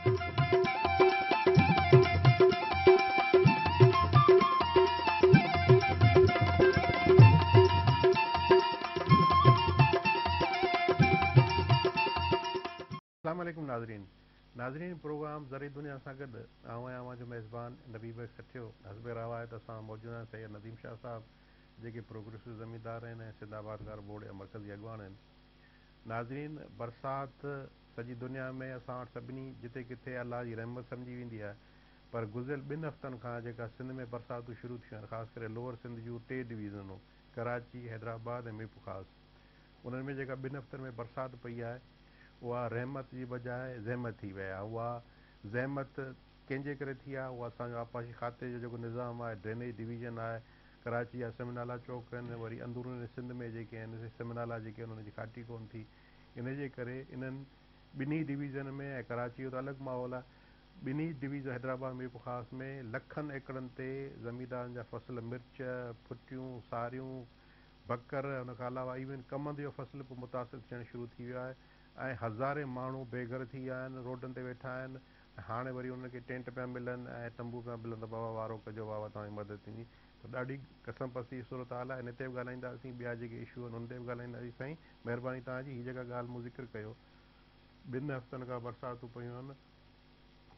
अस्सलाम वालेकुम नाज़रीन प्रोग्राम ज़रिए दुनिया सां गॾु आवां जो मेज़बान नबीब सठियो हस्बे रवायत असां मौजूदु आहियूं सैयद नदीम शाह साहब जेके प्रोग्रेसिव ज़मींदार आहिनि ऐं सिंधाबाद गार बोर्ड जा मरकज़ी अॻवान आहिनि। नाज़रीन बरसाति सॼी दुनिया में असां वटि सभिनी जिते किथे अलाह जी रहमत सम्झी वेंदी आहे, पर गुज़िरियल 2 हफ़्तनि खां जेका सिंध में बरसातूं शुरू थियूं आहिनि, ख़ासि करे लोअर सिंध जूं 3 डिवीज़नूं कराची, हैदराबाद ऐं मीरपुर ख़ासि, उन्हनि में जेका 2 हफ़्तनि में बरसाति पई आहे उहा रहमत जी बजाए ज़हमत थी वई आहे। उहा ज़हमत कंहिंजे करे थी आहे? उहा असांजो आपाशी खाते जो जेको निज़ाम आहे, ड्रेनेज डिवीज़न आहे, कराची जा सिमनाला चौक आहिनि, वरी अंदरूनी सिंध में जेके आहिनि सिमनाला जेके उन्हनि जी खाटी कोन थी, इन जे करे इन्हनि 2 डिवीज़न में ऐं कराची जो त अलॻि माहौल आहे, 2 डिवीज़न हैदराबाद मीरपुर ख़ासि में लखनि एकड़नि ते ज़मींदारनि जा फसल मिर्च, फुटियूं, सारियूं, बकर, उन खां अलावा इवन कमंद जो फसल बि मुतासिर थियणु शुरू थी वियो आहे ऐं हज़ारे माण्हू बेघर थी विया आहिनि, रोडनि ते वेठा आहिनि। हाणे वरी उनखे टेंट पिया मिलनि ऐं तंबू पिया मिलनि त बाबा वारो कजो, बाबा तव्हांजी मदद थींदी। त ॾाढी कसम पसी सूरत हाल आहे। इन ते बि ॻाल्हाईंदासीं, ॿिया जेके इशू आहिनि उन ते बि ॻाल्हाईंदासीं। साईं महिरबानी तव्हांजी, हीअ जेका ॻाल्हि मूं ज़िक्र कयो 2 हफ़्तनि खां बरसातूं पयूं आहिनि,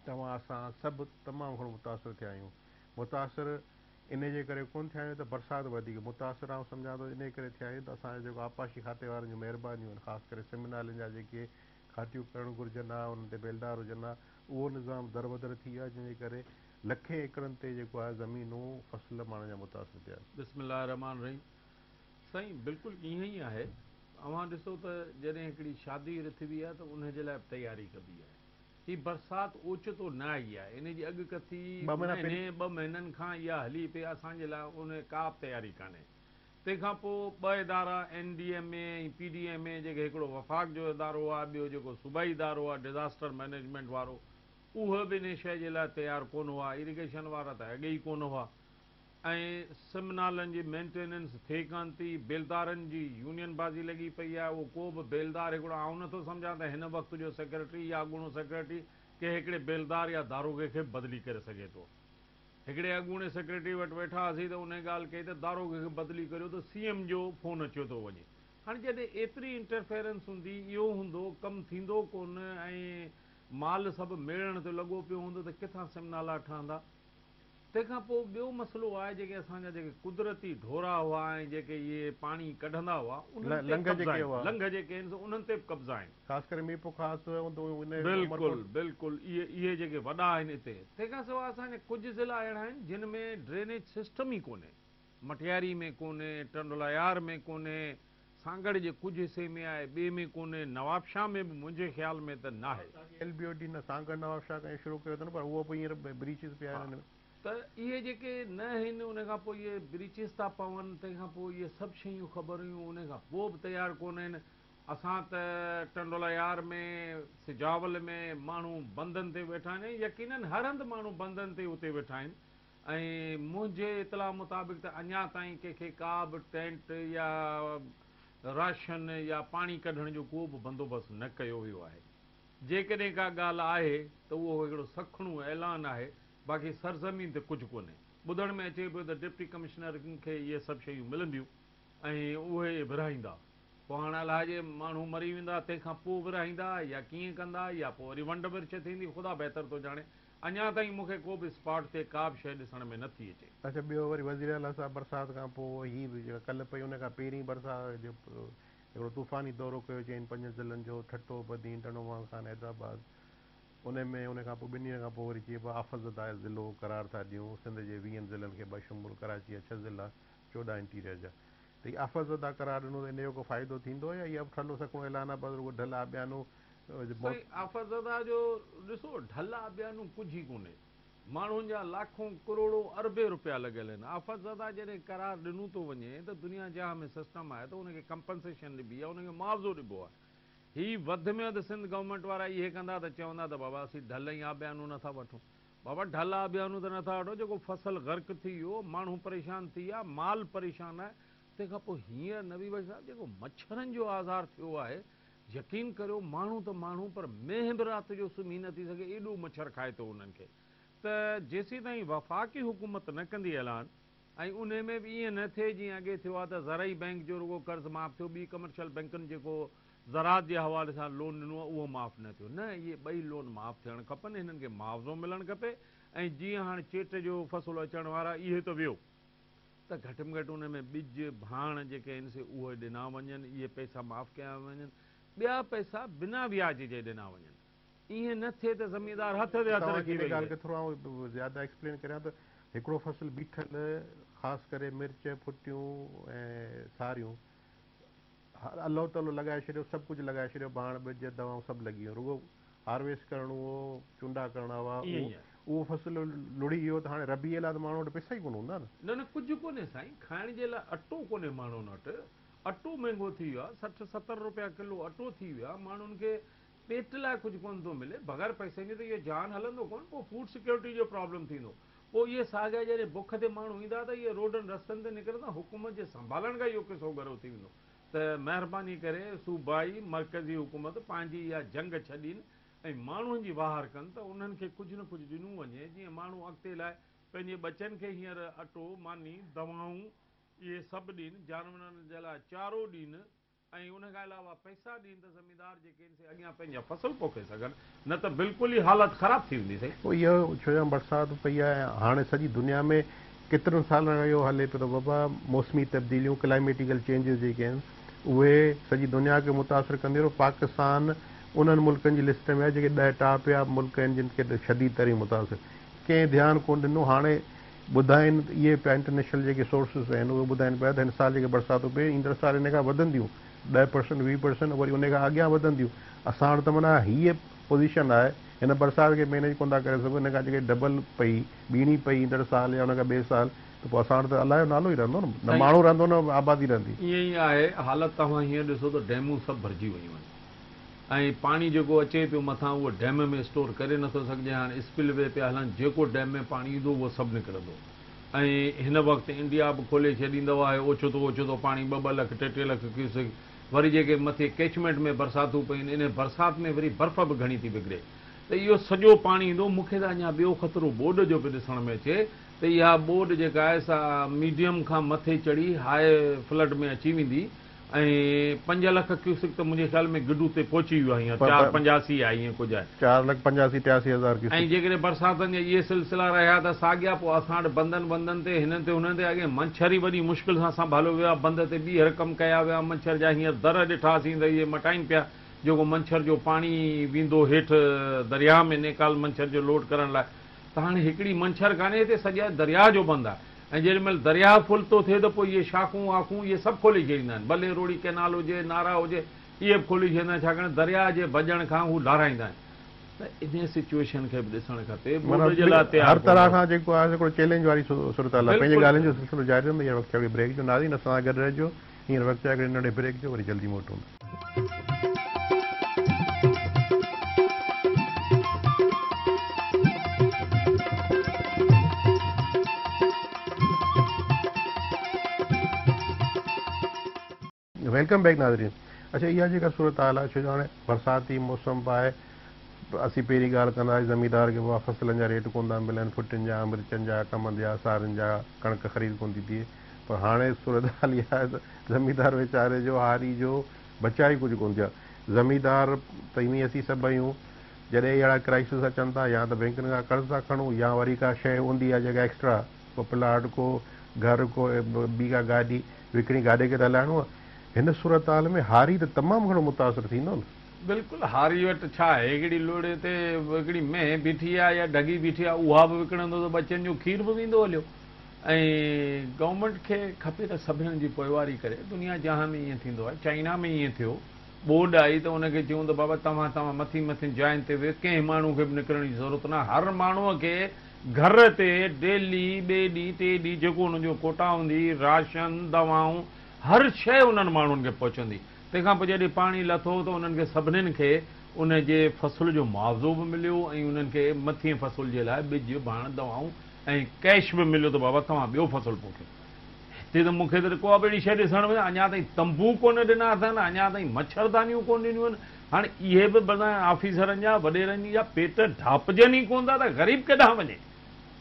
तव्हां असां सभु तमामु घणो मुतासिर थिया आहियूं। मुतासिर इन जे करे कोन थिया आहियूं त बरसाति वधीक मुतासिर आऊं सम्झां थो इन करे थिया आहियूं त असांजो जेको आपाशी खाते वारनि जूं महिरबानियूं आहिनि, ख़ासि करे सिमनालनि जा जेके खातियूं करणु घुरिजनि आहे, उन्हनि ते बेलदार हुजनि आहे, उहो निज़ाम दरबदर थी वियो आहे, जंहिंजे करे लखे एकड़नि ते जेको आहे ज़मीनूं फसल माण्हुनि जा मुतासिर थिया। बिस्मिल्लाह रहमान रहीम। साईं बिल्कुलु ईअं ई आहे। अवां ॾिसो त जॾहिं हिकिड़ी शादी रथिबी आहे त उनजे लाइ तयारी कबी आहे। ही बरसाति ओचितो न आई आहे, इन जी अॻकथी 2 महीननि खां इहा हली पई, असांजे लाइ उन का बि तयारी कान्हे। तंहिंखां पोइ 2 इदारा NDMA ऐं PDMA जेके, हिकिड़ो वफ़ाक़ जो इदारो आहे, ॿियो जेको सूबाई इदारो आहे डिज़ास्टर मैनेजमेंट वारो, उहो बि इन शइ जे लाइ तयारु कोन हुआ। इरिगेशन वारा त अॻे ई कोन हुआ ऐं सिमनालनि जी मेंटेनेंस थिए कान थी। बेलदारनि जी यूनियन बाज़ी लॻी पई आहे। उहो को बि बेलदार हिकिड़ो आउं नथो सम्झां त हिन वक़्त जो सेक्रेटरी या अॻूणो सेक्रेटरी के हिकिड़े बेलदार या दारोगे खे बदिली करे सघे थो। हिकिड़े अॻूणे सेक्रेटरी वटि वेठा हुआसीं त उन ॻाल्हि कई त दारोगे खे बदिली करियो त CM जो फ़ोन अचियो थो वञे। हाणे जॾहिं एतिरी इंटरफेरेंस हूंदी, इहो हूंदो, कमु थींदो कोन ऐं माल सभु मेड़ण ते लॻो पियो हूंदो त किथां सिमनाला ठहंदा। तंहिंखां पोइ ॿियो मसइलो आहे, जेके असांजा जेके कुदरती ढोरा हुआ ऐं जेके इहे पाणी कढंदा हुआ, उन्हनि ते लंघ जेके आहिनि उन्हनि ते बि कब्ज़ा आहिनि, ख़ासि करे मीरपुर ख़ासि। बिल्कुलु बिल्कुलु इहे जेके वॾा आहिनि हिते। तंहिंखां सवाइ असांजे कुझु ज़िला अहिड़ा आहिनि जिन में ड्रेनेज सिस्टम ई कोन्हे। मटियारी में कोन्हे, टंडोलायार में कोन्हे, सांगड़ जे कुझु हिसे में आहे, ॿिए में कोन्हे, नवाबशाह में बि मुंहिंजे ख़्याल में त न आहे। LBOD न सांगड़ नवाबशाह कहीं शुरू कयो अथनि, पर उहो बि हींअर ब्रीचिस पिया आहिनि। त इहे जेके न आहिनि, उन खां पोइ इहे ब्रीचिस था पवनि, तंहिंखां पोइ इहे सभु शयूं ख़बर हुयूं, उन खां पोइ बि तयारु कोन आहिनि। असां त टंडोलायार में, सिजावल में माण्हू बंधनि ते वेठा आहिनि, यकीननि हर हंधि माण्हू बंधनि ते उते वेठा आहिनि ऐं मुंहिंजे इतला मुताबिक़ त अञा ताईं कंहिंखे का बि टेंट या राशन या पाणी कढण जो को बि बंदोबस्तु न कयो वियो आहे। जेकॾहिं का ॻाल्हि आहे त उहो हिकिड़ो सखणो ऐलान आहे, बाक़ी सरज़मीन ते कुझु कोन्हे। ॿुधण में अचे पियो त डिप्टी कमिश्नर खे इहे सभु शयूं मिलंदियूं ऐं उहे विरहाईंदा। पोइ हाणे अलाए माण्हू मरी वेंदा, तंहिंखां पोइ विरहाईंदा या कीअं कंदा, या पोइ वरी वंड विरछ थींदी, ख़ुदा बहितर थो ॼाणे। अञा ताईं मूंखे को बि स्पॉट ते का बि शइ ॾिसण में नथी अचे। अच्छा, ॿियो वरी वज़ीर आला साहब बरसाति खां पोइ हीअ बि कल्ह पई, उन खां पहिरीं बरसाति जो हिकिड़ो तूफ़ानी दौरो कयो चईं 5 ज़िलनि जो, ठट्टो, बदी, टंडोमाल खान, हैदराबाद। उन खां पोइ 2 ॾींहंनि खां पोइ वरी चइबो आहे आफ़ज़दार ज़िलो करार था ॾियूं सिंध जे 20 ज़िलनि खे, बशमूल कराची जा 6 ज़िला, 14 इंटीरियर जा। त हीअ आफ़ज़दा करार ॾिनो त इन जो को फ़ाइदो थींदो या इहा ठलो सखणो ऐलान आहे, बस रुॻो ढल आबियानो? आफ़ज़दा जो ॾिसो, ढल आबियानो कुझु ई कोन्हे। माण्हुनि जा लाखों करोड़ों अरबे रुपया लॻियल आहिनि। आफ़ज़दा जॾहिं करार ॾिनो थो वञे त दुनिया जहां में सिस्टम आहे त उनखे कंपनसेशन ॾिबी आहे, उनखे मुआवज़ो ॾिबो आहे। हीअ वधि में वधि सिंध गवर्नमेंट वारा इहे कंदा त चवंदा त बाबा असीं ढल ऐं आबियानो नथा वठूं। बाबा ढल आबियानो त नथा वठो, जेको फसल ग़र्क़ थी वियो, माण्हू परेशान थी विया, माल परेशान आहे। तंहिंखां पोइ हींअर नबी भाई साहब जेको मच्छरनि जो आज़ार थियो आहे, यकीन करियो माण्हू त माण्हू पर मेंह बि राति जो सुम्ही नथी सघे, एॾो मच्छर खाए थो उन्हनि खे। त जेसीं ताईं वफ़ाक़ी हुकूमत न कंदी ऐलान, ऐं उन में बि ईअं न थिए जीअं अॻे थियो आहे त ज़राई बैंक जो रुगो कर्ज़ माफ़ थियो, ॿी कमर्शियल बैंकुनि जेको ज़रात जे हवाले सां लोन ॾिनो आहे उहो माफ़ न थियो। न, इहे ॿई लोन माफ़ थियणु खपनि, हिननि खे मुआवज़ो मिलणु खपे। ऐं जीअं हाणे चेट जो फ़सुलु अचण वारा इहे त वियो, त घटि में घटि उन में ॿिज भाण जेके आहिनि से उहे ॾिना वञनि, इहे पैसा माफ़ कया वञनि, ॿिया पैसा बिना व्याज जे ॾिना वञनि। ईअं न थिए त ज़मींदार हथ ते हथ रखी वेही ॻाल्हि रहे। खे थोरो ज़्यादा एक्सप्लेन करियां त हिकिड़ो फ़सुलु बीठल, ख़ासि करे मिर्च, फुटियूं ऐं सारियूं, अलो तलो लॻाए छॾियो, सभु कुझु लॻाए छॾियो, भाण ॿिज दवाऊं सभु लॻी वियो, रुगो हार्वेस्ट करणो हो, चूंडा करणा हुआ, ईअं ई आहे। उहो फ़सुलु लुड़ी वियो त हाणे रबीअ लाइ त माण्हू वटि पैसा ई कोन हूंदा न। न कुझु कोन्हे साईं, खाइण जे लाइ अटो कोन्हे माण्हुनि वटि। अटो महांगो थी वियो आहे, 60-70 रुपया किलो अटो थी वियो आहे। माण्हुनि खे पेट लाइ कुझु कोन थो मिले, बग़ैर पैसनि जे त इहो जान हलंदो कोन। पोइ फूड सिक्योरिटी जो प्रॉब्लम थींदो। पोइ इहे साॻिया जॾहिं बुख ते माण्हू ईंदा त इहे रोडनि रस्तनि ते निकिरंदा, हुकूमत जे संभालण खां इहो किसो गरो थी वेंदो। त महिरबानी करे सूबाई मर्कज़ी हुकूमत पंहिंजी इहा जंग छॾीनि ऐं माण्हुनि जी वाहर कनि, त उन्हनि खे कुझु न कुझु ॾिनो वञे, जीअं माण्हू अॻिते लाइ पंहिंजे बचनि खे हींअर अटो, मानी, दवाऊं इहे सभु ॾियनि, जानवरनि जे लाइ चारो ॾियनि, ऐं उन खां अलावा पैसा ॾियनि, त ज़मींदार जेके आहिनि से अॻियां पंहिंजा फ़सुलु पोखे सघनि। न त बिल्कुलु ई हालत ख़राबु थी वेंदी साईं। पोइ इहो छो जो बरसाति पई आहे, हाणे सॼी दुनिया में केतिरनि सालनि खां इहो हले पियो त बाबा मौसमी तब्दीलियूं, क्लाइमेटिकल चेंजिस जेके आहिनि उहे सॼी दुनिया खे मुतासिर कंदी रहो। पाकिस्तान उन्हनि मुल्कनि जी लिस्ट में आहे जेके 10 टॉप या मुल्क आहिनि जिन खे शदीद तरीन मुतासिर, कंहिं ध्यानु कोन ॾिनो। हाणे ॿुधाइनि इहे पिया इंटरनेशनल जेके सोर्सिस आहिनि उहे ॿुधाइनि पिया त हिन साल जेके बरसातूं पई, ईंदड़ साल हिन खां वधंदियूं 10%, 20%, वरी उन खां अॻियां वधंदियूं। असां वटि त माना हीअ पोज़ीशन आहे, हिन बरसाति खे मैनेज कोन था करे सघूं, हिन खां जेके डबल पई, ॿीणी पई ईंदड़ साल या हुन खां ॿिए साल, त पोइ असां वटि त अलाए नालो ई रहंदो न माण्हू रहंदो न आबादी रहंदी। ईअं ई आहे हालत। तव्हां हीअं ॾिसो त डैमूं सभु भरिजी वयूं आहिनि, ऐं पाणी जेको अचे पियो मथां उहो डैम में स्टोर करे नथो सघिजे। हाणे स्पिल वे पिया हलनि, जेको डैम में पाणी ईंदो उहो सभु निकिरंदो। ऐं हिन वक़्तु इंडिया बि खोले छॾींदो आहे ओचितो पाणी, 2-2 लख 3-3 लख क्यूसेक। वरी जेके मथे कैचमेंट में बरसातूं पयूं आहिनि, इन बरसाति में वरी बर्फ़ बि घणी थी बिगड़े, त इहो सॼो पाणी ईंदो। मूंखे त अञा ॿियो ख़तरो बोड जो बि ॾिसण में अचे त इहा बोड जेका आहे सा मीडियम खां मथे चढ़ी हाई फ्लड में अची वेंदी, ऐं 5 लख क्यूसेक त मुंहिंजे ख़्याल में गिडू ते पहुची वियो आहे, हींअर 485 आहे, ईअं कुझु आहे, 4,85,83,000। ऐं जेकॾहिं बरसातनि जा इहे सिलसिला रहिया त साॻिया, पोइ असां वटि बंदनि ते हिननि ते हुननि ते अॻे मच्छर ई वॾी मुश्किल सां संभालियो वियो आहे। बंद ते ॿीहर कमु कया विया, मच्छर जा हींअर दर ॾिठासीं त इहे मटाइनि पिया। जेको मंछर जो पाणी वेंदो हेठि दरिया में, नेकाल मंछर जो लोड करण लाइ, त हाणे हिकिड़ी मंछर कान्हे हिते, सॼा दरिया जो बंदि आहे। ऐं जेॾी महिल दरिया फुल थो थिए त पोइ इहे शाखूं वाखूं इहे सभु खोले छॾींदा आहिनि, भले रोड़ी कैनाल हुजे, नारा हुजे, इहे बि खोले छॾींदा आहिनि, छाकाणि दरिया जे भॼण खां हू लाराईंदा आहिनि। त इन सिचुएशन खे बि ॾिसणु खपे, बोर्ड जे लाइ हर तरह खां जेको आहे हिकिड़ो चैलेंज वारी सूरत हाल आहे। पंहिंजे ॻाल्हियुनि जो सिलसिलो जारी रहंदो। हींअर वक़्तु आहे ब्रेक जो। नाज़रीन असां सां गॾु रहिजो, हींअर वक़्तु आहे हिकिड़े नंढे ब्रेक जो, वरी जल्दी मोटूं। वेलकम बैक नाज़रीन। अच्छा, इहा जेका सूरत हाल आहे, छो जो हाणे बरसाती मौसम बि आहे, असीं पहिरीं ॻाल्हि कंदासीं ज़मींदार खे बाबा फ़सलनि जा रेट कोन था मिलनि, फुटियुनि जा, मिर्चनि जा, कमंद जा, सारियुनि जा, कणिक ख़रीद कोन थी थिए। पर हाणे सूरत हाल इहा आहे त ज़मींदार वीचारे जो, हारी जो बचा ई कुझु कोन थिया। ज़मींदार त ईअं असीं सभु आहियूं, जॾहिं अहिड़ा क्राइसिस अचनि था, या त बैंकुनि खां कर्ज़ था खणूं, या वरी का शइ हूंदी आहे जेका एक्स्ट्रा, को प्लाट, को घर, को ॿी का गाॾी विकिणी, गाॾी खे त हलाइणो आहे। हिन सूरत हाल में हारी त तमामु घणो मुतासिर थींदो न। बिल्कुलु, हारी वटि छा आहे, हिकिड़ी लोड़े ते हिकिड़ी मेंह बीठी आहे या ढगी बीठी आहे, उहा बि विकिणंदो त बचनि जो खीर बि वेंदो हलियो। ऐं गवर्नमेंट खे खपे त सभिनीनि जी पोइवारी करे। दुनिया जहां में ईअं थींदो आहे, चाइना में ईअं थियो, बोर्ड आई त उनखे चयूं त बाबा तव्हां मथी जाइनि ते वियो, कंहिं माण्हू खे बि निकिरण जी ज़रूरत न। हर माण्हूअ खे घर ते डेली, ॿिए ॾींहुं, 3 ॾींहुं जेको हुनजो कोटा हूंदी, राशन, दवाऊं, हर शइ उन्हनि माण्हुनि खे पहुचंदी। तंहिंखां पोइ जॾहिं पाणी लथो त उन्हनि खे सभिनीनि खे उन जे फ़सुल जो मुआवज़ो बि मिलियो, ऐं उन्हनि खे मथे फ़सुल जे लाइ ॿिज, भाण, दवाऊं ऐं कैश बि मिलियो त बाबा तव्हां ॿियो फ़सुलु पोखियो। चई त मूंखे त को बि अहिड़ी शइ ॾिसण में अञा ताईं तंबू कोन ॾिना अथनि, अञा ताईं मच्छरदानियूं कोन ॾिनियूं आहिनि। हाणे इहे बि माना ऑफिसरनि जा वॾेरनि जा पेट ढापजनि ई कोन था त ग़रीब केॾांहुं वञे।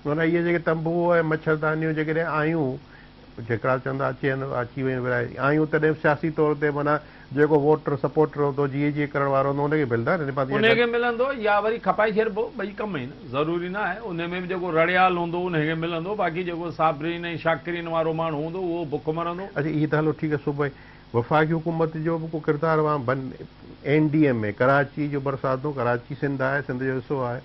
माना इहे जेके तंबू ऐं मच्छरदानियूं जेकॾहिं आयूं जेकरा चवंदा अची वयूं आयूं तॾहिं सियासी तौर ते माना जेको वोटर सपोर्टर हूंदो जीअं करण वारो हूंदो हुनखे मिलंदा उनखे मिलंदो या वरी खपाए छॾिबो, ॿई कम आहिनि, ज़रूरी न आहे। उन में बि जेको रड़ियाल हूंदो उनखे मिलंदो, बाक़ी जेको साबरीन ऐं शाकिरीन वारो माण्हू हूंदो उहो बुख मरंदो। अच्छा इहे त हलो ठीकु आहे। सुबुह वफ़ाक़ी हुकूमत जो बि को किरदारु NDM में कराची जो बरसातूं, कराची सिंध आहे, सिंध जो हिसो आहे।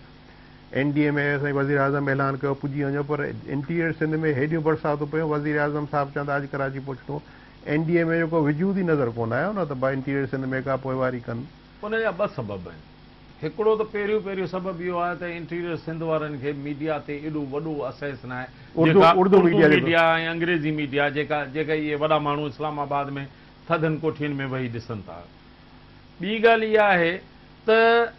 NDA में असांजे वज़ीर आज़म ऐलान कयो पुॼी वञो, पर इंटीरियर सिंध में हेॾियूं बरसातूं पियूं, वज़ीर आज़म साहिबु चवंदा अॼु कराची पहुचणो। NDA में जेको वजूद ई नज़र कोन आयो न त भाई इंटीरियर सिंध में का पोइवारी कनि। उनजा ॿ सबब आहिनि। हिकिड़ो त पहिरियों सबब इहो आहे त इंटीरियर सिंध वारनि खे मीडिया ते एॾो वॾो असेस न आहे, उर्दू मीडिया ऐं अंग्रेज़ी मीडिया जेका इहे वॾा माण्हू इस्लामाबाद में थधनि कोठियुनि में वेही ॾिसनि था। ॿी ॻाल्हि इहा आहे त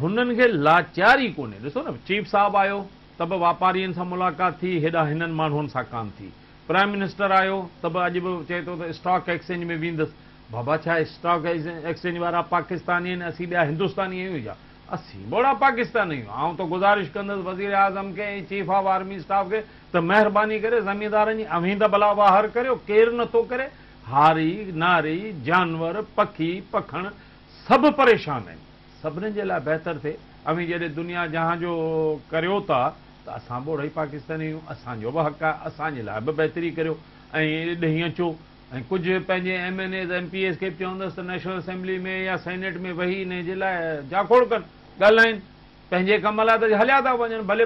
हुननि खे लाचारी कोन्हे। ॾिसो न, चीफ साहिबु आयो त बि वापारियुनि सां मुलाक़ात थी, हेॾा हिननि माण्हुनि सां कान थी। प्राइम मिनिस्टर आयो त बि अॼु बि चए थो त स्टॉक एक्सचेंज में वेंदुसि। बाबा छा स्टॉक एक्सचेंज वारा पाकिस्तानी आहिनि, असीं ॿिया हिंदुस्तानी आहियूं छा? असीं बोड़ा पाकिस्तानी आहियूं। आउं त गुज़ारिश कंदुसि वज़ीर आज़म खे ऐं चीफ ऑफ आर्मी स्टाफ खे त महिरबानी करे ज़मींदारनि जी अवीं त भला ॿाहिरि करियो, केरु नथो करे। हारी नारी जानवर पखी पखण सभु परेशान आहिनि, सभिनी जे लाइ बहितर थिए। अवी जॾहिं दुनिया जहां जो करियो था त असां बोड़ा ई पाकिस्तानी आहियूं, असांजो बि हक़ आहे, असांजे लाइ बि बहितरी करियो ऐं ॾेही अचो। ऐं कुझु पंहिंजे MNAs MPs खे चवंदुसि त नेशनल असेंबली में या सेनेट में वेही इन जे लाइ जाखोड़ कनि, ॻाल्हाइनि। पंहिंजे कम लाइ त हलिया था वञनि, भले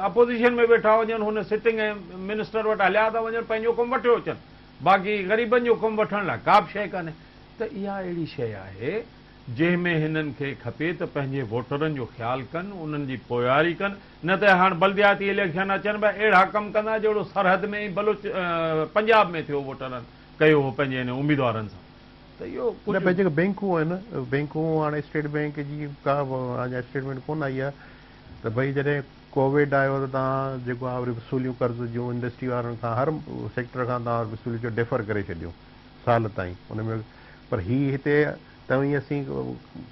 अपोज़िशन में वेठा हुजनि, हुन सिटिंग मिनिस्टर वटि हलिया था वञनि, पंहिंजो कमु वठियो अचनि, बाक़ी ग़रीबनि जो कमु वठण लाइ का बि शइ कान्हे। त इहा अहिड़ी शइ आहे जंहिंमें हिननि खे खपे त पंहिंजे वोटरनि जो ख़्यालु कनि, उन्हनि जी पोयारी कनि। न त हाणे बल्दियाती इलेक्शन अचनि पिया, अहिड़ा कमु कंदा जहिड़ो सरहद में ई पंजाब में थियो, वोटरनि कयो हो पंहिंजे हिन उम्मीदवारनि सां। त इहो जेके बैंकूं आहिनि, बैंकूं हाणे स्टेट बैंक जी का अञा स्टेटमेंट कोन आई आहे त भई जॾहिं कोविड आयो त तव्हां जेको आहे वरी वसूलियूं कर्ज़ जूं इंडस्ट्री वारनि खां हर सेक्टर खां तव्हां वसूलियूं जो डिफर करे छॾियो साल ताईं उन में। पर हीअ हिते तव्हीं असीं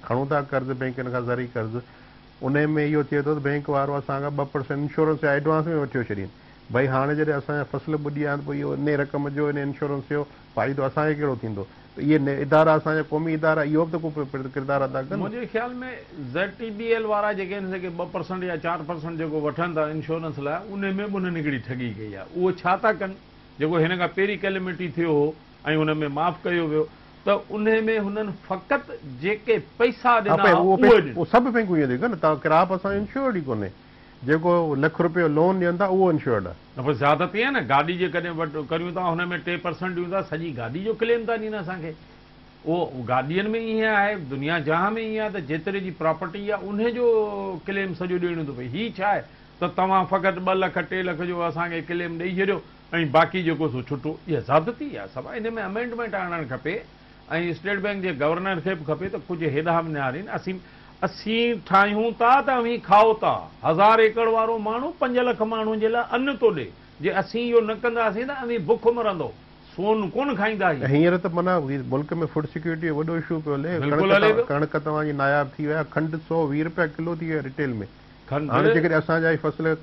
खणूं था कर्ज़ बैंकनि खां ज़री कर्ज़, उन में इहो थिए थो त बैंक वारो असांखां 2% इंश्योरेंस एडवांस में वठी छॾीनि। भई हाणे जॾहिं असांजा फसल ॿुॾी आहे त पोइ इहो इन रक़म जो इन इंश्योरेंस जो फ़ाइदो असांखे कहिड़ो थींदो? त इहे इदारा असांजा क़ौमी इदारा इहो बि त को किरदारु अदा कनि। मुंहिंजे ख़्याल में ZTBL वारा जेके आहिनि जेके 2% या 4% जेको वठनि था इंश्योरेंस लाइ, उन में बि उन्हनि हिकिड़ी ठगी कई आहे। उहो छा था कनि, जेको हिन खां पहिरीं कैलेमिटी थियो हो ऐं उन में माफ़ कयो वियो, त उन में हुननि फ़क़ति जेके पैसा ॾिना उहो सभु बैंकूं इहो थी कनि। तव्हां क्राप असां इंश्योर्ड ई कोन्हे, जेको ₹1,00,000 लोन ॾियनि था उहो इंश्योर्ड आहे। न पर ज़्यादती आहे न, गाॾी जेकॾहिं करियूं था हुन में 3% ॾियूं था, सॼी गाॾी जो क्लेम था ॾियनि असांखे। उहो गाॾियुनि में ईअं आहे, दुनिया जहां में ईअं आहे त जेतिरे जी प्रॉपर्टी आहे उन जो क्लेम सॼो ॾियणो थो पए। हीअ छा आहे त तव्हां फ़क़ति 2 लख 3 लख जो असांखे क्लेम ॾेई छॾियो ऐं बाक़ी जेको सो छुटो। इहा ज़्यादती आहे सभु। इन में अमेंडमेंट आणणु खपे ऐं स्टेट बैंक जे गवर्नर खे बि खपे त कुझु हेॾा बि न आहिनि। असीं ठाहियूं था त अवी खाओ था। 1000 एकड़ वारो माण्हू 5 लख माण्हुनि जे लाइ अन्न थो ॾे। जे असीं इहो न कंदासीं त अवी बुख मरंदो, सोन कोन खाईंदा। हींअर त माना मुल्क में फूड सिक्योरिटी वॾो इशू पियो हले। कणिक तव्हांजी नायाब थी विया, खंड ₹120 किलो थी विया रिटेल में। हाणे जेकॾहिं असांजा फसल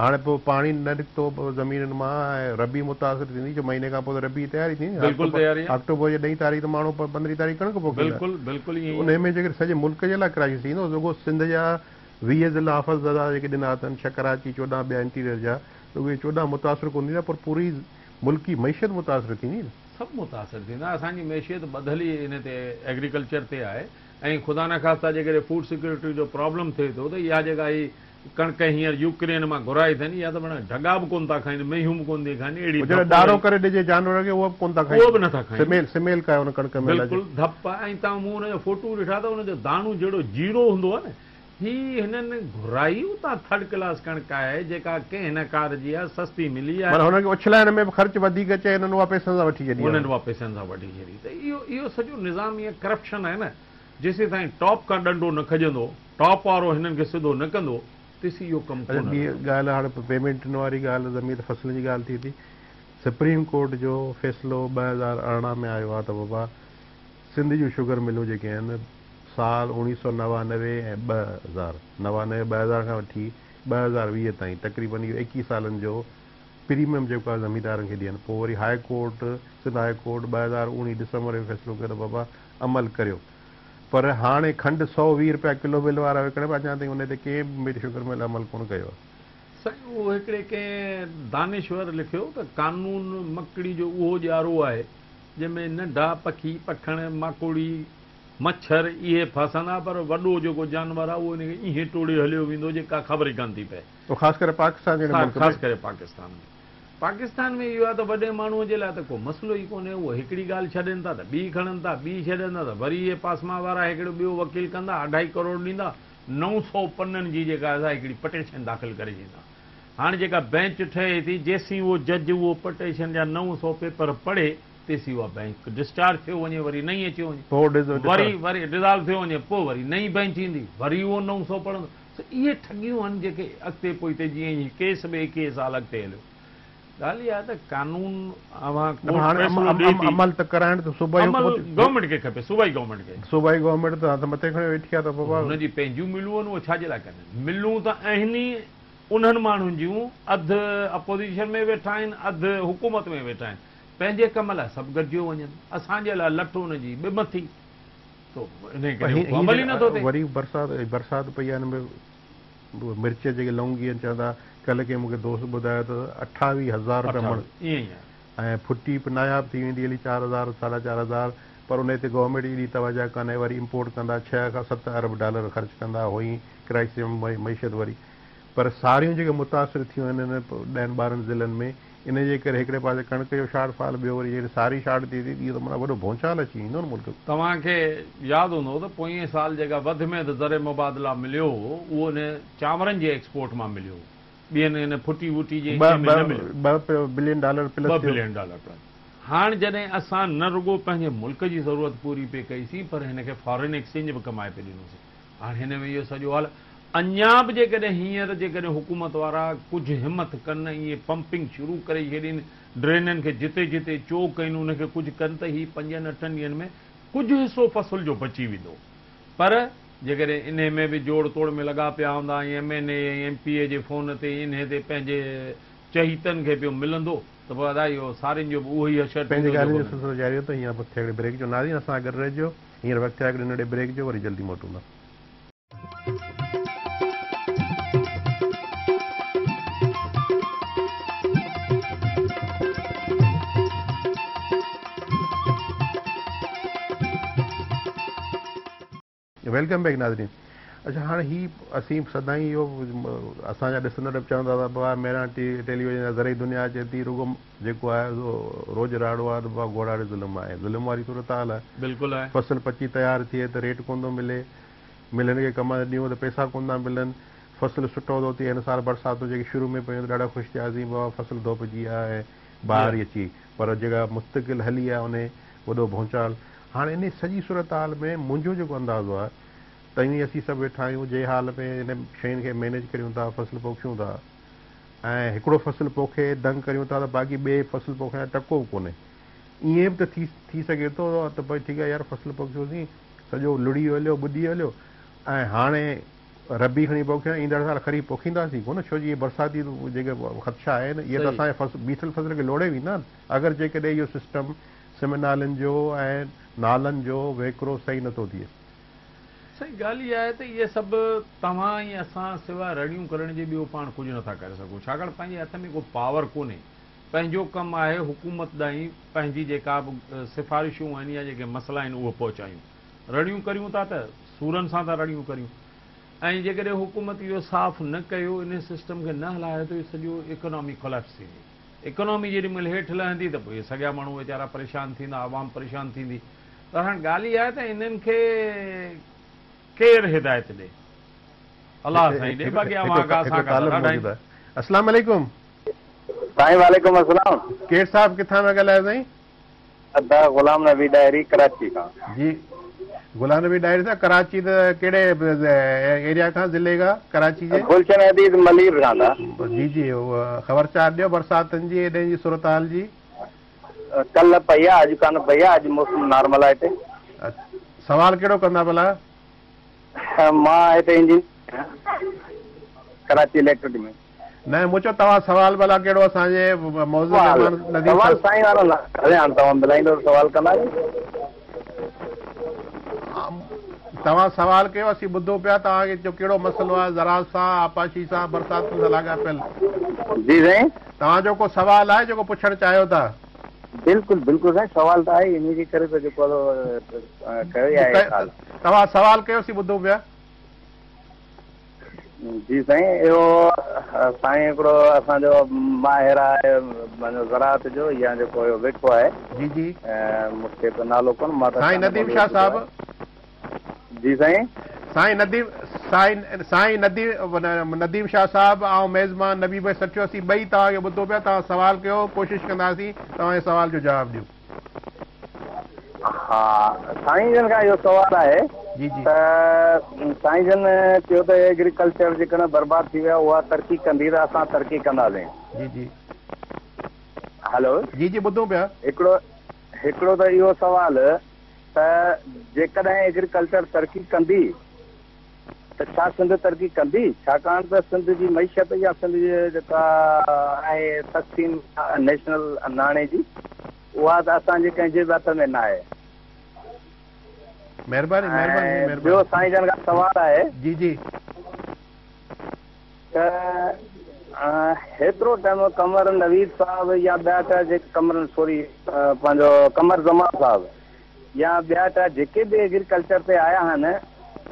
हाणे पोइ पाणी न निकितो ज़मीननि मां ऐं रबी मुतासिर थींदी, जो महीने खां पोइ त रबी तयारी थींदी। अक्टूबर जी 2 तारीख़ त माण्हू 15 तारीख़ कणिक पोखींदा। उन में जेके सॼे मुल्क जे लाइ क्राइसिस थींदो। रुॻो सिंध जा 20 ज़िला हफ़ज़दा जेके ॾिना अथनि, 6 कराची, 14 ॿिया इंटीरियर जा, त उहे 14 मुतासिर कोन थींदा, पर पूरी मुल्की मैशियत मुतासिर थींदी न। सभु मुतासिर थींदा। असांजी मैशियत ॿधल ई इन ते एग्रीकल्चर ते आहे। ऐं ख़ुदा न ख़ास्ता जेकॾहिं फूड सिक्योरिटी जो प्रॉब्लम थिए थो त इहा जेका ही कणिक हींअर यूक्रेन मां घुराई अथनि, इहा त माना ढगा बि कोन था खाइनि, मेंहियूं बि कोन थी खाइनि। अहिड़ी ॾाढो करे ॾिजे जानवर खे, उहो बि कोन था खाइनि, उहो बि नथा खाइनि। सिमेल का हुन कणिक में बिल्कुलु धप आहे। ऐं तव्हां मूं हुनजो फोटो ॾिठा त हुनजो दाणो जहिड़ो जीरो हूंदो आहे न। ही हिननि घुराई उतां 3rd क्लास कणिक आहे जेका कंहिं हिन कार जी आहे, सस्ती मिली आहे। हुनखे उछलाइण में बि ख़र्च वधीक अचे, हिननि उहा पैसनि सां वठी छॾी, हुननि उहा पैसनि सां वठी छॾी। त इहो सॼो निज़ाम ईअं करप्शन आहे न। जेसीं ताईं टॉप खां डंडो न खजंदो, टॉप वारो हिननि खे सिधो न कंदो, तेसीं इहो कमु। ॿी ॻाल्हि हाणे पेमेंटनि वारी ॻाल्हि, ज़मीन फसल जी ॻाल्हि थी थी। सुप्रीम कोर्ट जो फ़ैसिलो 2018 में आयो आहे त बाबा सिंध जूं शुगर मिलूं जेके आहिनि साल 1999 ऐं 2099 2000 खां वठी 2020 ताईं तक़रीबन इहो 21 सालनि जो प्रीमियम जेको आहे ज़मींदारनि खे ॾियनि। पोइ वरी high court Sindh high court 2019 डिसंबर में फ़ैसिलो कयो त बाबा अमल करियो। पर हाणे खंडु 120 रुपया किलो बिल वारा विकिणे पिया अञा ताईं उन ते कंहिं बि शुगर मिल अमल कोन कयो आहे। साईं उहो हिकिड़े कंहिं दानेश्वर लिखियो त कानून मकड़ी जो उहो ॼारो आहे जंहिंमें नंढा पखी पखण माकोड़ी मच्छर इहे फसंदा पर वॾो जेको जानवर आहे उहो इनखे ईअं टोड़े हलियो वेंदो जे का ख़बर ई कोन थी पए। ख़ासि करे पाकिस्तान जहिड़े मुल्क में। ख़ासि करे पाकिस्तान में इहो आहे त वॾे माण्हूअ जे लाइ त को मसइलो ई कोन्हे। उहो हिकिड़ी ॻाल्हि छॾनि था त ॿी खणनि था, ॿी छॾनि था त वरी इहे पासमा वारा हिकिड़ो ॿियो वकील कंदा 2.5 करोड़ ॾींदा 900 पन्ननि जी जेका आहे हिकिड़ी पटिशन दाख़िल करे ॾींदा। हाणे जेका बेंच ठहे थी जेसीं उहो जज उहो पटिशन जा 900 पेपर पढ़े तेसीं उहा बेंच डिस्चार्ज थियो वञे वरी नई अची वञे वरी डिज़ॉल्व थियो वञे पोइ वरी नई बेंच ईंदी वरी उहो 900 पढ़ंदो। इहे ठगियूं आहिनि जेके अॻिते पोइ हिते जीअं केस ॿिए 21 साल अॻिते हलियो। ॻाल्हि इहा आहे त कानून अमल त कराइण त गवर्नमेंट खे खपे, सूबाई गवर्नमेंट त मथे खणी वेठी आहे त बाबा हुनजी पंहिंजूं मिलूं आहिनि उहे छाजे लाइ कनि। मिलूं त आहिनि उन्हनि माण्हुनि जूं अधु अपोज़िशन में वेठा आहिनि अधु हुकूमत में वेठा आहिनि। पंहिंजे कम लाइ सभु गॾिजियो वञनि असांजे लाइ लठ हुनजी ॿिमथी अमल ई नथो थिए। वरी बरसाति पई आहे हिन में मिर्च जेके लौंगी आहिनि चवंदा कल्ह कंहिं मूंखे दोस्त ॿुधायो त 28,000 रुपया मण ईअं ई आहे। ऐं फुटी नायाब थी वेंदी हली 4,000 4,500 पर उन ते गवर्नमेंट एॾी तवजा कान्हे। वरी इम्पोर्ट कंदा 6 खां 7 अरब डॉलर ख़र्च कंदा हुई क्राइसिस मईशत वरी। पर सारियूं जेके मुतासिर थियूं आहिनि हिन 10-12 ज़िलनि में इन जे करे हिकिड़े पासे कणिक जो शार्ट फॉल ॿियो वरी जहिड़ी सारी शार्ट थी थी इहो त माना वॾो भौचाल अची वेंदो न मुल्क। तव्हांखे यादि हूंदो त पोएं साल जेका वधि में वधि ज़र मुबादला मिलियो उहो इन चांवरनि जे एक्सपोर्ट मां मिलियो। ॿियनि हिन फुटी वुटी जे $2 बिलियन। हाणे जॾहिं असां न रुॻो पंहिंजे मुल्क जी ज़रूरत पूरी पे कईसीं पर हिनखे फॉरेन एक्सचेंज बि कमाए पे ॾिनोसीं। हाणे हिन में इहो सॼो हाल अञा बि जेकॾहिं हींअर जेकॾहिं हुकूमत वारा कुझु हिमत कनि ईअं पंपिंग शुरू करे छॾीनि ड्रेननि खे जिते जिते चोक आहिनि उनखे कुझु कनि त ही 5-8 ॾींहंनि में कुझु हिसो फ़सुल जो बची वेंदो। पर जेकॾहिं इन में बि जोड़ तोड़ में लॻा पिया हूंदा MNA MPA जे फ़ोन ते इन ते पंहिंजे चहीतनि खे पियो मिलंदो त पोइ अदा इहो सारियुनि जो बि उहो ई असरु पंहिंजी ॻाल्हियुनि जो सिलसिलो जारी त हींअर हिकिड़े ब्रेक जो नाज़रीन असां गॾु रहिजो। हींअर वक़्तु आहे हिकिड़े नंढे ब्रेक जो वरी जल्दी मोटूंदा। वेलकम बैक नाज़रीन। अच्छा हाणे ही असीं सदाईं इहो असांजा ॾिसंदड़ बि चवंदा था बाबा मेरा टेलीविज़न ज़रिए दुनिया अचे थी रुॻो जेको आहे रोज़ राड़ो आहे त बाबा घोड़ाड़े ज़ुल्म आहे ज़ुल्म वारी सूरत हाल आहे। बिल्कुलु आहे। फसल पची तयारु थिए त रेट कोन थो मिले मिलनि खे कम ॾियूं त पैसा कोन था मिलनि। फसल सुठो थो थिए हिन साल बरसातूं जेके शुरू में पियूं ॾाढा ख़ुशि थियासीं बाबा फसल धोपिजी आहे ऐं ॿाहिरि ई अची पर जेका मुस्तक़िल हली आहे उन वॾो भौचाल। हाणे इन सॼी सूरत हाल में मुंहिंजो जेको अंदाज़ो आहे तव्हीं असीं सभु वेठा आहियूं जंहिं हाल में हिन शयुनि खे मैनेज करियूं था फसल पोखियूं था ऐं हिकिड़ो फसल पोखे दंग करियूं था त बाक़ी ॿिए फसल पोखण जो टको बि कोन्हे। ईअं बि त थी सघे थो त भई ठीकु आहे यार फसल पोखियोसीं सॼो लुड़ी हलियो ॿुॾी हलियो ऐं हाणे रबी खणी पोखियो ईंदड़ साल ख़रीफ़ पोखींदासीं कोन छो जी बरसाती जेके ख़दशा आहिनि इहे त असांजे बीठल फसल खे लोड़े वेंदा अगरि जेकॾहिं इहो सिस्टम सिम नालनि जो ऐं नालनि जो वेकिरो सही नथो थिए। साईं ॻाल्हि इहा आहे त इहे सभु तव्हां ऐं असां सवाइ रड़ियूं करण जे ॿियो पाण कुझु नथा करे सघूं छाकाणि पंहिंजे हथ में को पावर कोन्हे। पंहिंजो कमु आहे हुकूमत ॾांहुं पंहिंजी जेका बि सिफ़ारिशूं आहिनि या जेके मसइला आहिनि उहे पहुचायूं। रड़ियूं करियूं था त सूरनि सां था रड़ियूं करियूं ऐं जेकॾहिं हुकूमत इहो साफ़ न कयो इन सिस्टम खे न हलायो त इहो सॼो इकोनॉमी कोलैप्स थींदी। इकोनॉमी जेॾी महिल हेठि लहंदी त पोइ इहे सॼा माण्हू वीचारा परेशान थींदा आवाम परेशान थींदी। त हाणे ॻाल्हि इहा आहे त इन्हनि खे केरु हिदायत ॾे अलाह साईं ॾे बाक़ी अस्सलाम वालेकुम साईं। वालेकुम अस्सलाम। केर साहब किथां था ॻाल्हायो साईं? गुलाम नबी डायरी कराची खां। जी गुलाम नबी डायरी साहब कराची केड़े एरिया खां ज़िले का कराची जे गुलशन हदीस मलीर खां था। जी जी ख़बरचार ॾियो बरसातनि जी हेॾे जी सूरत हाल जी। कल्ह पई आहे, अॼु कान पई आहे, अॼु मौसम नॉर्मल आहे हिते। सवाल कहिड़ो कंदा भला? मां हिते इंजीनियर कराची इलेक्ट्रिसिटी में। न मूं चयो तव्हां सवाल भला कहिड़ो असांजे मौज़ूद महिमान नदीम सवाल साहब साईं वारो न हले, हाणे तव्हां ॿुधाईंदो सवाल कंदासीं। तव्हां सवाल कयो असीं ॿुधो पिया तव्हांखे जो कहिड़ो मसइलो आहे ज़रात सां आपाशी सां बरसातुनि सां लाॻापियल। जी साईं तव्हांजो को सवाल आहे जेको पुछणु चाहियो था? बिल्कुलु बिल्कुलु साईं, सवाल त आहे इन जे करे त जेको कयो ई आहे। तव्हां सवाल कयो असीं ॿुधो पिया। जी साईं, इहो साईं हिकिड़ो असांजो माहिर आहे ज़रात जो या जेको इहो वेठो आहे। जी जी मूंखे त नालो कोन, मां त साईं नदीम शाह साहब। जी साईं साईं नदीम शाह साहब ऐं मेज़बान नबी भाई सचो असीं ॿई तव्हांखे ॿुधो पिया। तव्हां सवाल कयो, कोशिशि कंदासीं तव्हांजे सवाल जो जवाबु ॾियूं। हा साईं जन खां इहो सवाल आहे जी जी त साईं जन चयो त एग्रीकल्चर जेकॾहिं बर्बाद थी विया उहा तरक़ी कंदी त असां तरक़ी कंदासीं। जी जी हलो जी जी ॿुधूं पिया। हिकिड़ो त इहो सवाल त जेकॾहिं एग्रीकल्चर तरक़ी कंदी त छा सिंध तरक़ी कंदी? छाकाणि त सिंध जी मैशत या सिंध जी जेका आहे तक़सीम नेशनल नाणे जी उहा त असांजे कंहिंजे हथ में न आहे। महिरबानी महिरबानी। ॿियो साईं जन खां सवाल आहे जी जी त हेतिरो टाइम कमर नवीद साहब या ॿिया टा जेके कमर सॉरी पंहिंजो कमर ज़मान साहब या ॿिया टा जेके बि एग्रीकल्चर ते आया आहिनि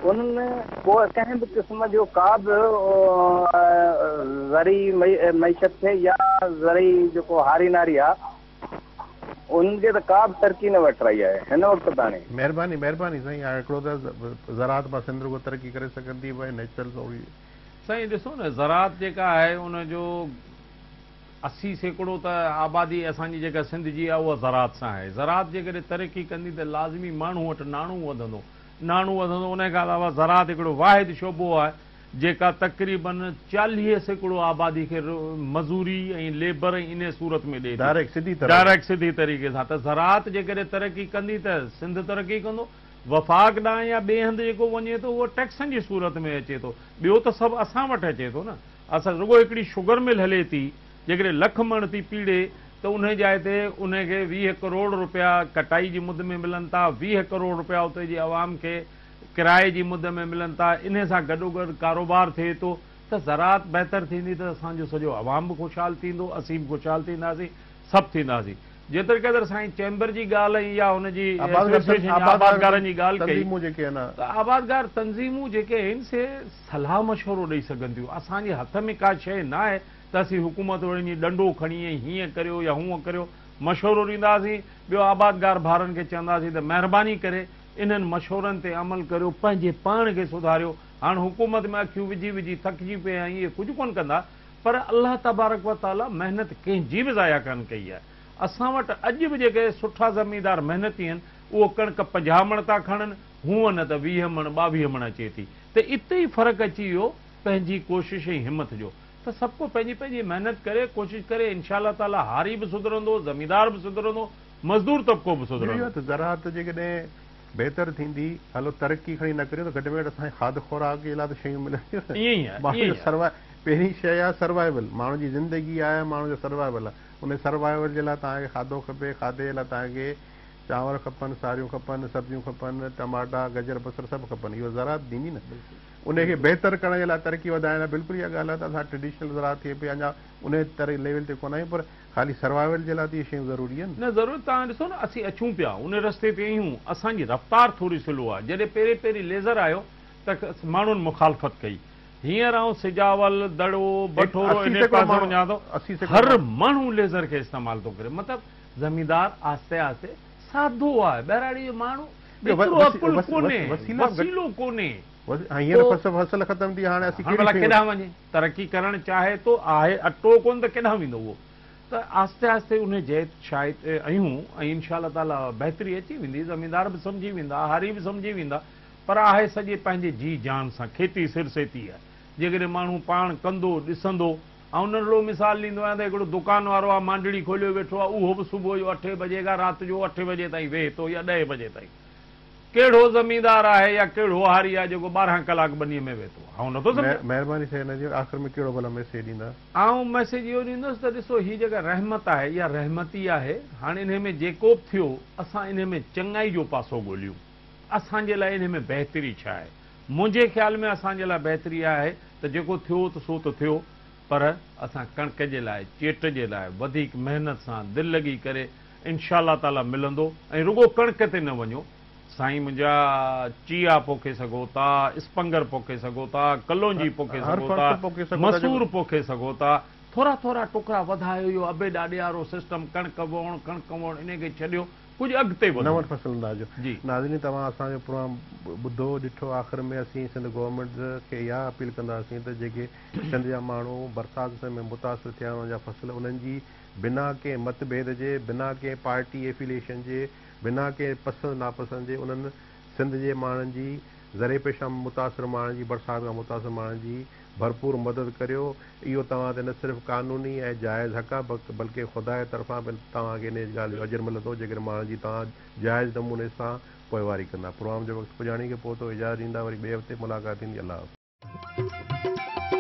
उन्हनि को कंहिं बि क़िस्म जो का बि ज़री मैशत थे या ज़री जेको हारी नारी आहे उन्हनि खे त का बि तरक़ी न वठी रही आहे हिन वक़्तु ताणी। महिरबानी महिरबानी साईं। हाणे हिकिड़ो त ज़रात मां सिंध को तरक़ी करे सघंदी भई नेचुरल थोरी। साईं ॾिसो न ज़रात जेका आहे उनजो 80% त आबादी असांजी जेका सिंध जी आहे उहा ज़रात सां आहे। ज़रात जेकॾहिं तरक़ी कंदी त लाज़मी माण्हू वटि नाणो वधंदो। उन खां अलावा ज़रात हिकिड़ो वाहिद शोबो आहे जेका तक़रीबन 40% आबादी खे मज़ूरी ऐं लेबर ऐं इन सूरत में ॾिए डायरेक्ट सिधी तरीक़े सां। त ज़रात जेकॾहिं तरक़ी कंदी त सिंध तरक़ी कंदो। वफ़ाक़ ॾांहुं या ॿिए हंधि जेको वञे थो उहो टैक्सनि जी सूरत में अचे थो। ॿियो त सभु असां वटि अचे थो न। असां रुॻो हिकिड़ी शुगर मिल हले थी जेकॾहिं लख मण थी पीड़े त उन जाइ ते उनखे 20 करोड़ रुपया कटाई जी मुद में मिलनि था, 20 करोड़ रुपया उते जी आवाम खे किराए जी मुद में मिलनि था। इन सां गॾोगॾु कारोबार थिए थो त ज़रात बहितर थींदी त असांजो सॼो आवाम बि ख़ुशहाल थींदो, असीं बि ख़ुशहाल थींदासीं, सभु थींदासीं। जेतिरे क़दुरु साईं चैम्बर जी ॻाल्हि या हुनजी आबादगारनि जी ॻाल्हि कई त आबादगार तंज़ीमूं जेके आहिनि से सलाह मशवरो ॾेई सघनि थियूं। असांजे हथ में का शइ न आहे त असीं हुकूमत वञी डंडो खणी हीअं करियो या हूअं करियो, मशवरो ॾींदासीं। ॿियो आबादगार भाउरनि खे चवंदासीं त महिरबानी करे इन्हनि मशवरनि ते अमल करियो, पंहिंजे पाण खे सुधारियो। हाणे हुकूमत में अखियूं विझी थकिजी पिया आहियूं, इहे कुझु कोन कंदा, पर अलाह तबारक व ताला महिनत कंहिंजी बि ज़ाया कोन कई आहे। असां वटि अॼु बि जेके सुठा ज़मीनदार महिनती आहिनि उहो कणिक 50 मण था खणनि, हूअं न त 20 मण 22 मण अचे थी। त इते ई फ़र्क़ु अची वियो पंहिंजी कोशिशि ऐं हिमत जो। त सभु को पंहिंजी पंहिंजी महिनत करे कोशिशि करे इनशा ताला हारी बि सुधरंदो, ज़मीनदार बि सुधरंदो, मज़दूर तबिको बि सुधरंदो। ज़रात जेकॾहिं बहितर थींदी, हलो तरक़ी खणी न करियो त घटि में घटि असांखे खाद खुराक जे लाइ त शयूं मिलंदियूं। पहिरीं शइ आहे सर्वाइवल, माण्हू जी ज़िंदगी आहे, माण्हू जो सर्वाइवल आहे। उन सर्वाइवल जे लाइ तव्हांखे खाधो खपे, खाधे जे लाइ तव्हांखे चांवर खपनि, सारियूं खपनि, सब्जियूं खपनि, टमाटा गजर बसर सभु खपनि। इहो ज़रात ॾींदी न। उनखे बहितर करण जे लाइ, तरक़ी वधाइण लाइ बिल्कुलु इहा ॻाल्हि आहे त असां ट्रेडिशनल ज़रात थिए पई, अञा उन तरह लेवल ते कोन आहियूं, पर ख़ाली सर्वाइवल जे लाइ त इहे शयूं ज़रूरी आहिनि न। ज़रूरु तव्हां ॾिसो न, असीं अचूं पिया उन रस्ते ते आहियूं, असांजी रफ़्तार थोरी स्लो आहे। जॾहिं पहिरीं लेज़र आयो त माण्हुनि मुखालफ़त कई। हींअर आउं सिजावल दड़ो बठोरो इन पासे वञा थो, हर माण्हू लेज़र खे इस्तेमालु थो करे। मतिलबु ज़मीनदार आहिस्ते आहिस्ते सादो आहे, बहिराड़ी जो माण्हू वसीलो कोन्हे। फसल ख़तम थी, हाणे केॾांहुं वञे? तरक़ी करणु चाहे थो, आहे अटो कोन त केॾांहुं वेंदो उहो? त आस्ते आस्ते उन जय शायदि आहियूं ऐं इनशा ताला बहितरी अची वेंदी, ज़मींदार बि सम्झी वेंदा, हारी बि सम्झी वेंदा, पर आहे सॼे पंहिंजे जी जान सां खेती सिरसेती आहे। जेकॾहिं माण्हू पाण कंदो ॾिसंदो, ऐं नंढिड़ो मिसाल ॾींदो आहियां त हिकिड़ो दुकान वारो आहे, मांडड़ी खोलियो वेठो आहे, उहो बि सुबुह जो 8 बजे खां राति जो 8 बजे ताईं वेहे थो या 10 बजे ताईं। कहिड़ो ज़मींदार आहे या कहिड़ो हारी आहे जेको 12 कलाक ॿनीअ में वेहे थो? ऐं नथो सम्झे। महिरबानी थिए हिन जो आख़िर में कहिड़ो भला मैसेज ॾींदा? आउं मैसेज इहो ॾींदुसि त ॾिसो, हीअ जेका रहमत आहे इहा रहमती आहे। हाणे इन में जेको बि थियो, असां इन में चङाई जो पासो ॻोल्हियूं। असांजे लाइ इन में बहितरी छा आहे? मुंहिंजे ख़्याल में असांजे लाइ बहितरी आहे त जेको थियो त सो त थियो, पर असां कणिक जे लाइ, चेट जे लाइ वधीक महिनत सां दिलि लॻी करे इनशा ताला मिलंदो। ऐं रुॻो कणिक ते न वञो, साईं मुंहिंजा चिया पोखे सघो था, स्पंगर पोखे सघो था, कलोंजी पोखे सघो था, मसूर पोखे सघो था। थोरा थोरा टुकड़ा वधायो, इहो अबे ॾाॾे वारो सिस्टम, कणिक वण इन खे छॾियो, कुझु अॻिते नवनि फसलनि जो। जी नाज़रीन, तव्हां असांजो प्रोग्राम ॿुधो ॾिठो। आख़िर में असीं सिंध गवर्नमेंट खे इहा अपील कंदासीं त जेके सिंध जा माण्हू बरसाति में मुतासिर थिया उन्हनि जा फसल, उन्हनि जी बिना कंहिं मतभेद जे, बिना कंहिं पार्टी एफिलिएशन जे, बिना कंहिं पसंदि नापसंदि जे, उन्हनि सिंध जे माण्हुनि जी, ज़रे पेश मुतासिर माण्हुनि जी, बरसाति खां मुतासिर माण्हुनि जी भरपूर मदद करियो। इहो तव्हां ते न सिर्फ़ु क़ानूनी ऐं जाइज़ हक़ आहे, बल्कि ख़ुदा जे तरफ़ां बि तव्हांखे इन ॻाल्हि जो अजर मिलंदो जेकॾहिं माण्हुनि जी तव्हां जाइज़ नमूने सां पोइवारी कंदा। प्रोग्राम जो वक़्तु पुॼाणी खे पहुतो, इजाज़त ॾींदा, वरी ॿिए हफ़्ते मुलाक़ात थींदी। अल्लाह हाफ़िज़।